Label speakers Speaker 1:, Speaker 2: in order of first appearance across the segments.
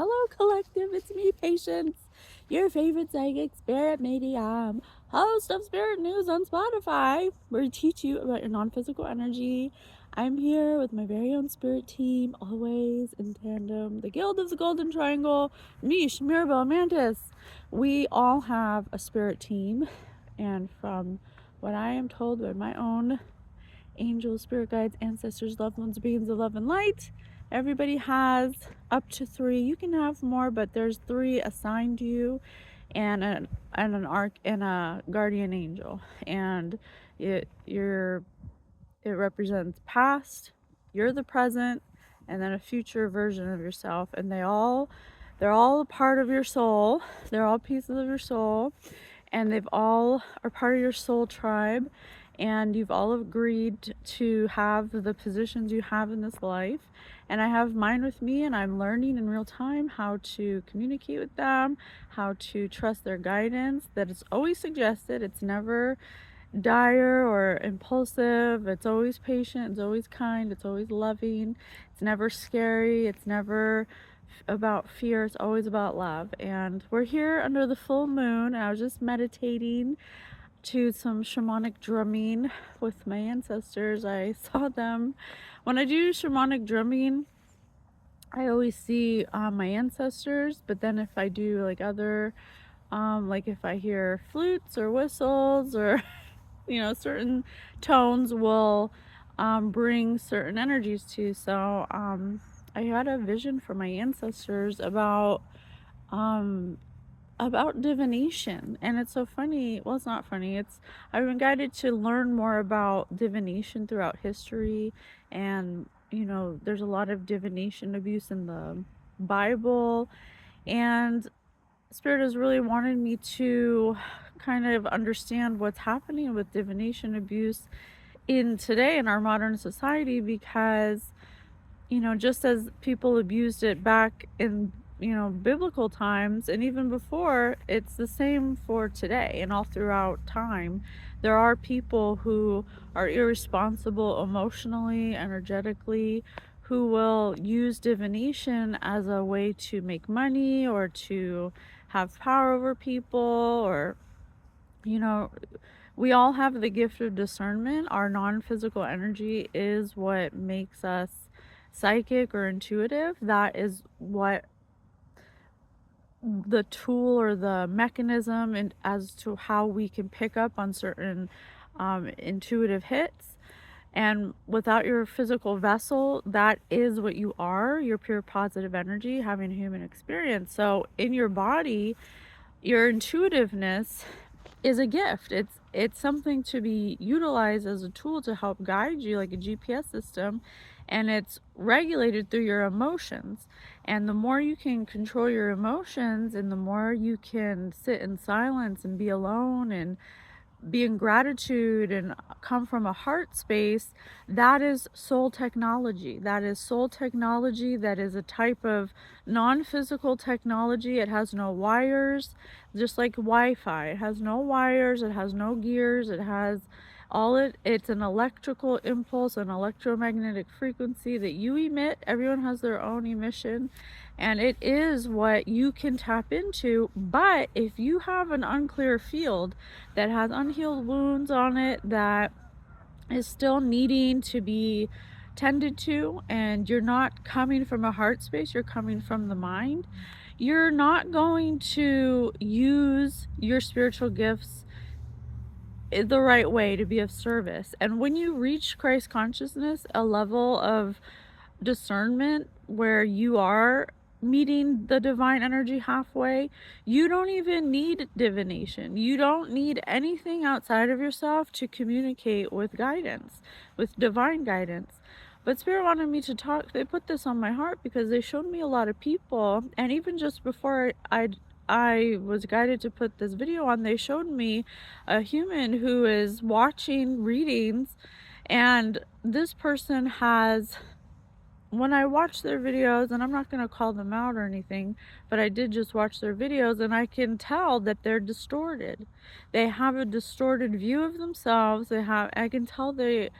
Speaker 1: Hello, collective. It's me, Patience, your favorite psychic spirit medium, host of Spirit News on Spotify, where we teach you about your non-physical energy. I'm here with my very own spirit team, always in tandem. The Guild of the Golden Triangle, Mish, Mirabelle, Mantis. We all have a spirit team, and from what I am told by my own angels, spirit guides, ancestors, loved ones, beings of love and light, everybody has up to 3. You can have more, but there's 3 assigned to you, and an arc and a guardian angel, and it represents past, you're the present, and then a future version of yourself, and they're all a part of your soul. They're all pieces of your soul, and they've all are part of your soul tribe, and you've all agreed to have the positions you have in this life. And I have mine with me, and I'm learning in real time how to communicate with them, how to trust their guidance, that it's always suggested. It's never dire or impulsive. It's always patient, it's always kind, it's always loving. It's never scary, it's never about fear, it's always about love. And we're here under the full moon, and I was just meditating to some shamanic drumming with my ancestors. I saw them when I do shamanic drumming. I always see my ancestors, but then if I do like other like if I hear flutes or whistles or certain tones will bring certain energies to. So I had a vision from my ancestors um, about divination, and it's so funny. Well, it's not funny. I've been guided to learn more about divination throughout history, and there's a lot of divination abuse in the Bible, and Spirit has really wanted me to kind of understand what's happening with divination abuse in today in our modern society, because just as people abused it back in biblical times, and even before, it's the same for today and all throughout time. There are people who are irresponsible emotionally, energetically, who will use divination as a way to make money or to have power over people, or you know we all have the gift of discernment. Our non-physical energy is what makes us psychic or intuitive. That is what the tool or the mechanism, and as to how we can pick up on certain intuitive hits. And without your physical vessel, that is what you are. You're pure positive energy having a human experience. So in your body, your intuitiveness is a gift. It's something to be utilized as a tool to help guide you, like a GPS system, and it's regulated through your emotions. And the more you can control your emotions, and the more you can sit in silence and be alone and be in gratitude and come from a heart space, that is soul technology. That is soul technology. That is a type of non-physical technology. It has no wires, just like Wi-Fi. It has no wires, it has no gears, it has it's an electrical impulse, an electromagnetic frequency that you emit. Everyone has their own emission, and it is what you can tap into. But if you have an unclear field that has unhealed wounds on it, that is still needing to be tended to, and you're not coming from a heart space, you're coming from the mind, you're not going to use your spiritual gifts the right way to be of service. And when you reach Christ consciousness, a level of discernment where you are meeting the divine energy halfway, you don't even need divination. You don't need anything outside of yourself to communicate with guidance, with divine guidance. But Spirit wanted me to talk. They put this on my heart because they showed me a lot of people, and even just before I was guided to put this video on, they showed me a human who is watching readings, and this person has, when I watch their videos, and I'm not going to call them out or anything, but I did just watch their videos, and I can tell that they're distorted. They have a distorted view of themselves. I can tell that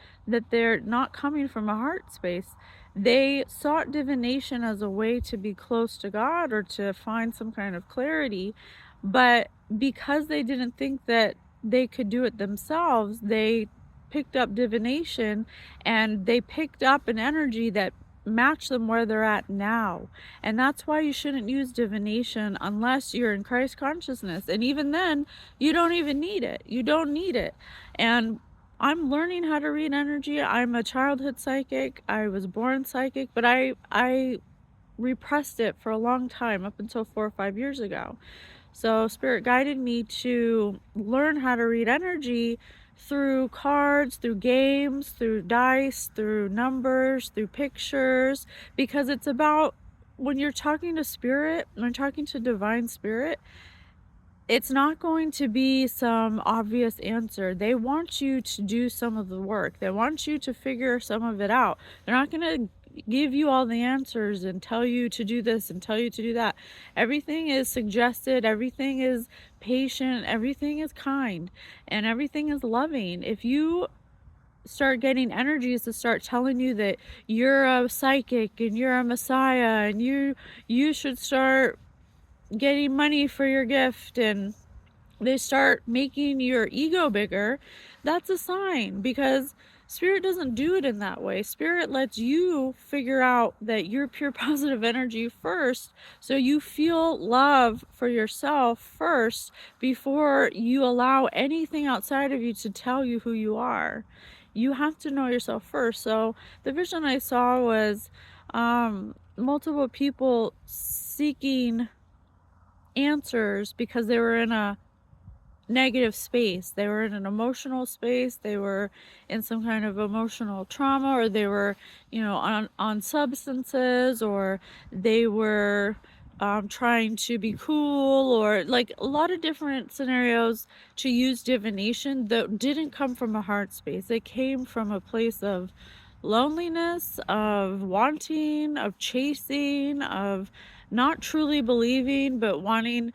Speaker 1: they're not coming from a heart space. They sought divination as a way to be close to God or to find some kind of clarity, but because they didn't think that they could do it themselves, they picked up divination, and they picked up an energy that matched them where they're at now. And that's why you shouldn't use divination unless you're in Christ consciousness. And even then, you don't even need it. You don't need it. And I'm learning how to read energy. I'm a childhood psychic. I was born psychic, but I repressed it for a long time, up until 4 or 5 years ago. So Spirit guided me to learn how to read energy through cards, through games, through dice, through numbers, through pictures, because it's about, when you're talking to Spirit, when you're talking to Divine Spirit, it's not going to be some obvious answer. They want you to do some of the work. They want you to figure some of it out. They're not going to give you all the answers and tell you to do this and tell you to do that. Everything is suggested, everything is patient, everything is kind, and everything is loving. If you start getting energies to start telling you that you're a psychic and you're a messiah and you should start getting money for your gift, and they start making your ego bigger, that's a sign, because Spirit doesn't do it in that way. Spirit lets you figure out that you're pure positive energy first, so you feel love for yourself first before you allow anything outside of you to tell you who you are. You have to know yourself first. So the vision I saw was multiple people seeking answers because they were in a negative space. They were in an emotional space. They were in some kind of emotional trauma, or they were, on substances, or they were trying to be cool, or like a lot of different scenarios to use divination that didn't come from a heart space. It came from a place of loneliness, of wanting, of chasing, of not truly believing, but wanting,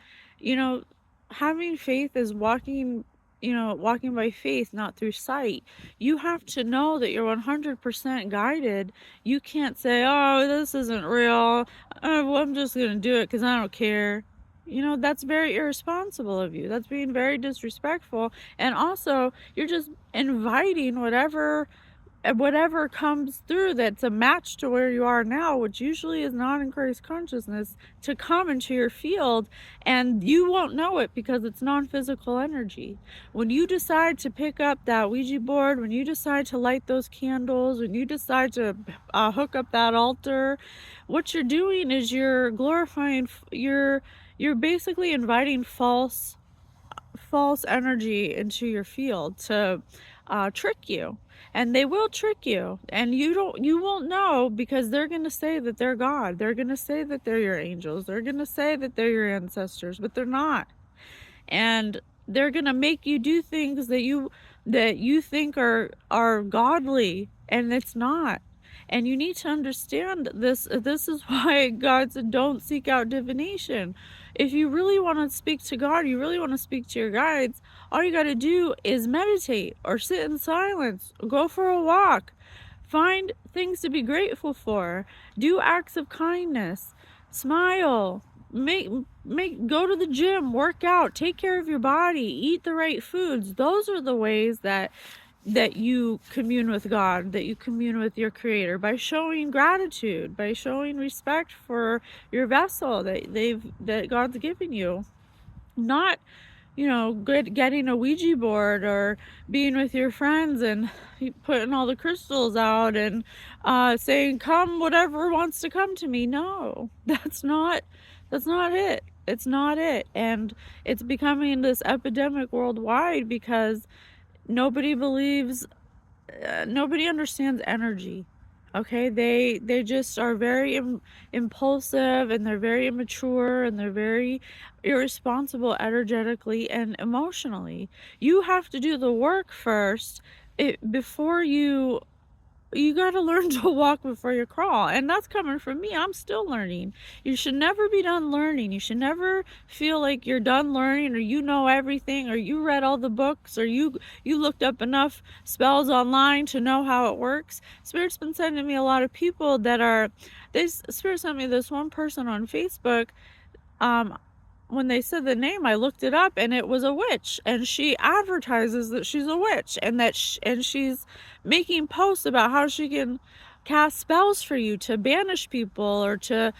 Speaker 1: having faith is walking by faith, not through sight. You have to know that you're 100% guided. You can't say, oh, this isn't real. Well, I'm just going to do it because I don't care. That's very irresponsible of you. That's being very disrespectful. And also, you're just inviting whatever comes through that's a match to where you are now, which usually is not in Christ consciousness, to come into your field, and you won't know it because it's non-physical energy. When you decide to pick up that Ouija board, when you decide to light those candles, when you decide to hook up that altar, what you're doing is you're glorifying, you're basically inviting false energy into your field to trick you. And they will trick you, and you won't know, because they're going to say that they're God. They're going to say that they're your angels. They're going to say that they're your ancestors, but they're not. And they're going to make you do things that you think are godly, and it's not. And you need to understand this. This is why God said, don't seek out divination. If you really want to speak to God, you really want to speak to your guides, all you got to do is meditate, or sit in silence, go for a walk, find things to be grateful for, do acts of kindness, smile, go to the gym, work out, take care of your body, eat the right foods. Those are the ways that you commune with God, that you commune with your Creator, by showing gratitude, by showing respect for your vessel that God's given you. Not, getting a Ouija board, or being with your friends and putting all the crystals out and saying, come whatever wants to come to me. No, that's not it. It's not it. And it's becoming this epidemic worldwide because nobody understands energy. Okay, they just are very impulsive, and they're very immature, and they're very irresponsible energetically and emotionally. You have to do the work first, before you you got to learn to walk before you crawl. And that's coming from me. I'm still learning. You should never be done learning. You should never feel like you're done learning, or you know everything, or you read all the books, or you looked up enough spells online to know how it works. Spirit's been sending me a lot of people that are, Spirit sent me this one person on Facebook. When they said the name, I looked it up, and it was a witch, and she advertises that she's a witch, and that she's making posts about how she can cast spells for you to banish people, or to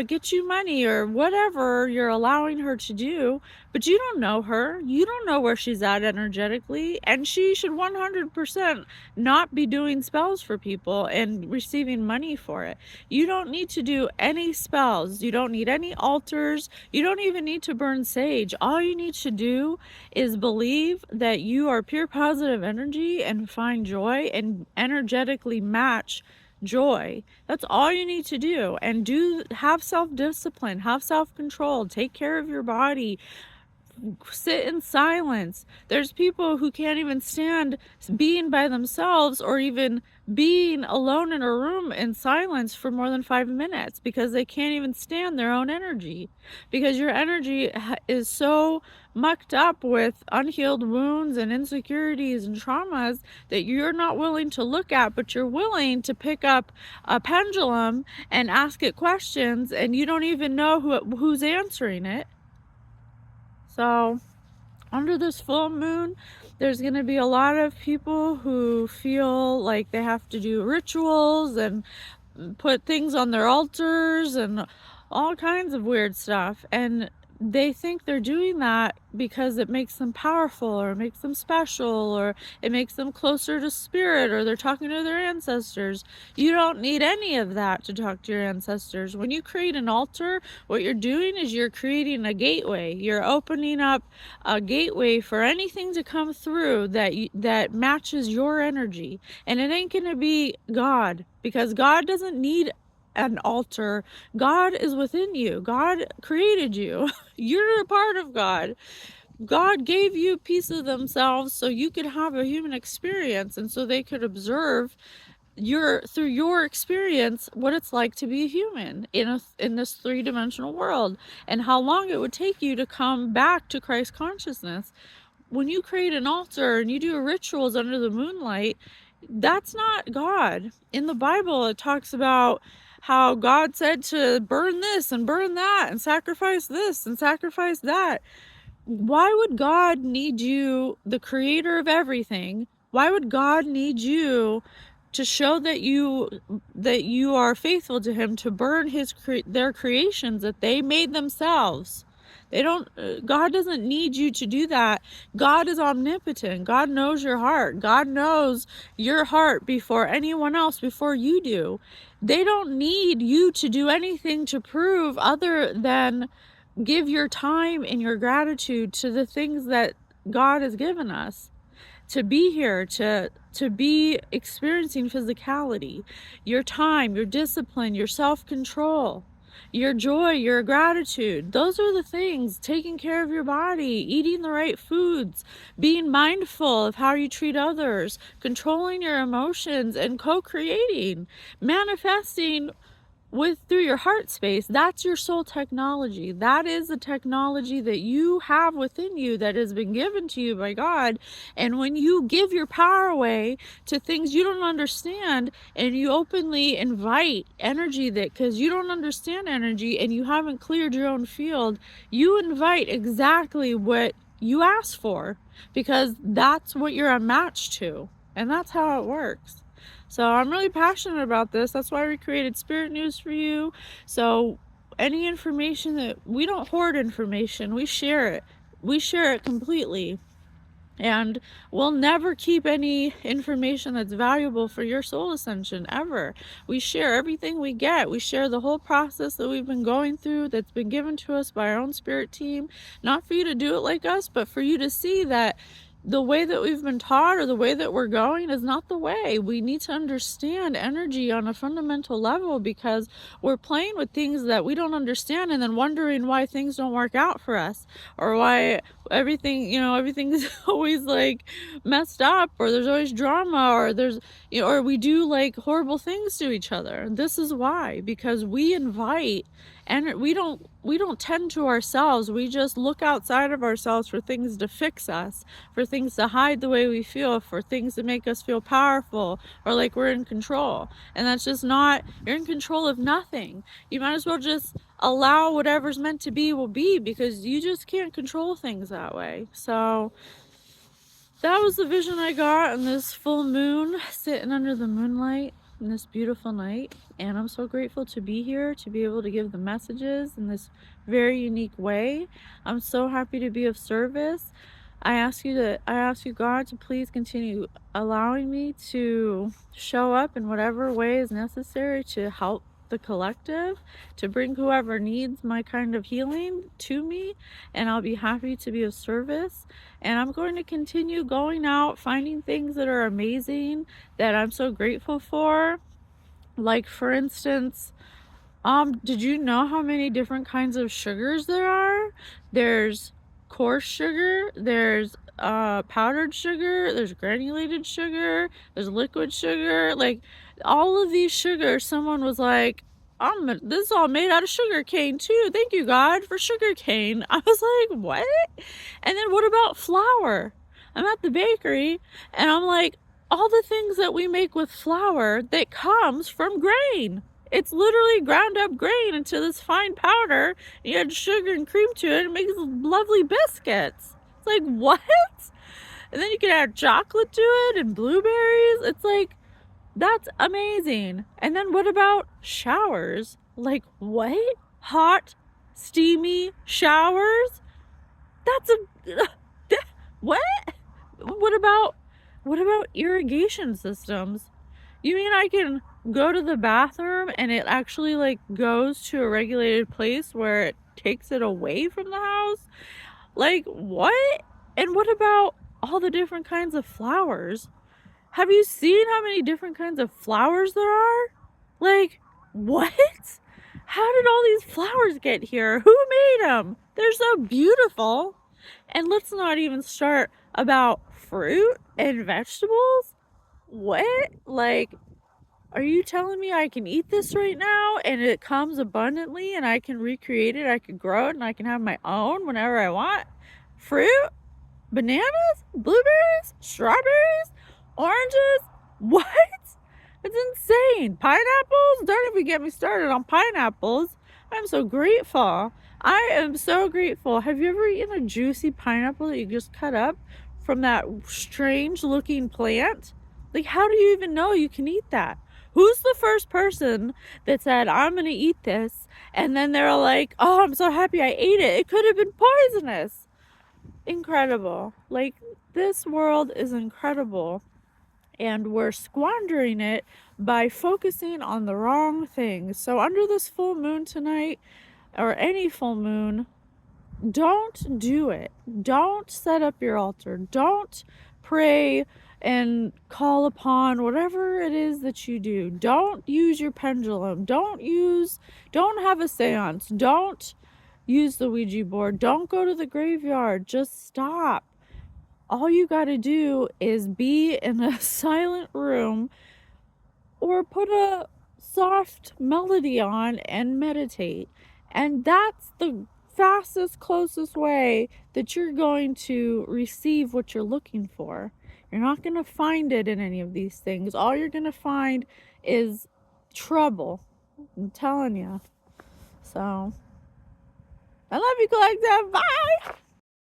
Speaker 1: get you money, or whatever you're allowing her to do. But you don't know her. You don't know where she's at energetically, and she should 100% not be doing spells for people and receiving money for it. You don't need to do any spells. You don't need any altars. You don't even need to burn sage. All you need to do is believe that you are pure positive energy and find joy and energetically match joy. That's all you need to do. And have self-discipline, have self-control, take care of your body, sit in silence. There's people who can't even stand being by themselves, or even being alone in a room in silence for more than 5 minutes, because they can't even stand their own energy, because your energy is so mucked up with unhealed wounds and insecurities and traumas that you're not willing to look at, but you're willing to pick up a pendulum and ask it questions, and you don't even know who's answering it. So under this full moon, there's going to be a lot of people who feel like they have to do rituals and put things on their altars and all kinds of weird stuff. And they think they're doing that because it makes them powerful, or makes them special, or it makes them closer to spirit, or they're talking to their ancestors. You don't need any of that to talk to your ancestors. When you create an altar, what you're doing is you're creating a gateway. You're opening up a gateway for anything to come through that matches your energy. And it ain't gonna be God, because God doesn't need an altar. God is within you. God created you. You're a part of God. God gave you a piece of themselves so you could have a human experience, and so they could observe through your experience what it's like to be a human in this three-dimensional world, and how long it would take you to come back to Christ consciousness. When you create an altar and you do rituals under the moonlight, that's not God. In the Bible, it talks about how God said to burn this and burn that and sacrifice this and sacrifice that. Why would God need you, the creator of everything? Why would God need you to show that you are faithful to him, to burn their creations that they made themselves? God doesn't need you to do that. God is omnipotent. God knows your heart. God knows your heart before anyone else, before you do. They don't need you to do anything to prove, other than give your time and your gratitude to the things that God has given us. To be here, to be experiencing physicality, your time, your discipline, your self-control, your joy, your gratitude. Those are the things. Taking care of your body, eating the right foods, being mindful of how you treat others, controlling your emotions, and co-creating, manifesting through your heart space. That's your soul technology. That is the technology that you have within you, that has been given to you by God. And when you give your power away to things you don't understand, and you openly invite energy because you don't understand energy and you haven't cleared your own field, you invite exactly what you ask for, because that's what you're a match to. And that's how it works. So I'm really passionate about this. That's why we created Spirit News for you. So any information we don't hoard information, we share it. We share it completely. And we'll never keep any information that's valuable for your soul ascension, ever. We share everything we get. We share the whole process that we've been going through, that's been given to us by our own spirit team. Not for you to do it like us, but for you to see that the way that we've been taught or the way that we're going is not the way. We need to understand energy on a fundamental level, because we're playing with things that we don't understand and then wondering why things don't work out for us, or why everything, everything's always like messed up, or there's always drama, or or we do like horrible things to each other. This is why, because we invite, and we don't tend to ourselves. We just look outside of ourselves for things to fix us, for things to hide the way we feel, for things to make us feel powerful or like we're in control. And that's just not, you're in control of nothing. You might as well just allow whatever's meant to be will be, because you just can't control things that way. So that was the vision I got on this full moon, sitting under the moonlight in this beautiful night. And I'm so grateful to be here, to be able to give the messages in this very unique way. I'm so happy to be of service. I ask you, God, to please continue allowing me to show up in whatever way is necessary to help the collective, to bring whoever needs my kind of healing to me, and I'll be happy to be of service. And I'm going to continue going out, finding things that are amazing, that I'm so grateful for. Like, for instance, did you know how many different kinds of sugars there are? There's coarse sugar, there's powdered sugar, there's granulated sugar, there's liquid sugar. Like, all of these sugars, someone was like, this is all made out of sugar cane too. Thank you, God, for sugar cane. I was like, what? And then what about flour? I'm at the bakery and I'm like, all the things that we make with flour that comes from grain. It's literally ground up grain into this fine powder. You add sugar and cream to it, and it makes lovely biscuits. It's like, what? And then you can add chocolate to it and blueberries. It's like, that's amazing. And then what about showers? Like, what? Hot, steamy showers? That's what? What about irrigation systems? You mean I can go to the bathroom and it actually like goes to a regulated place where it takes it away from the house? Like, what? And what about all the different kinds of flowers? Have you seen how many different kinds of flowers there are? Like, what? How did all these flowers get here? Who made them? They're so beautiful. And let's not even start about fruit and vegetables. What? Like, are you telling me I can eat this right now and it comes abundantly and I can recreate it, I can grow it, and I can have my own whenever I want? Fruit? Bananas? Blueberries? Strawberries? Oranges? What? It's insane. Pineapples? Don't even get me started on pineapples. I'm so grateful. I am so grateful. Have you ever eaten a juicy pineapple that you just cut up from that strange looking plant? Like, how do you even know you can eat that? Who's the first person that said, I'm going to eat this? And then they're like, oh, I'm so happy I ate it. It could have been poisonous. Incredible. Like, this world is incredible. And we're squandering it by focusing on the wrong things. So under this full moon tonight, or any full moon, don't do it. Don't set up your altar. Don't pray and call upon whatever it is that you do. Don't use your pendulum. Don't have a seance. Don't use the Ouija board. Don't go to the graveyard. Just stop. All you got to do is be in a silent room or put a soft melody on and meditate. And that's the fastest, closest way that you're going to receive what you're looking for. You're not going to find it in any of these things. All you're going to find is trouble. I'm telling you. So, I love you, collective. Bye.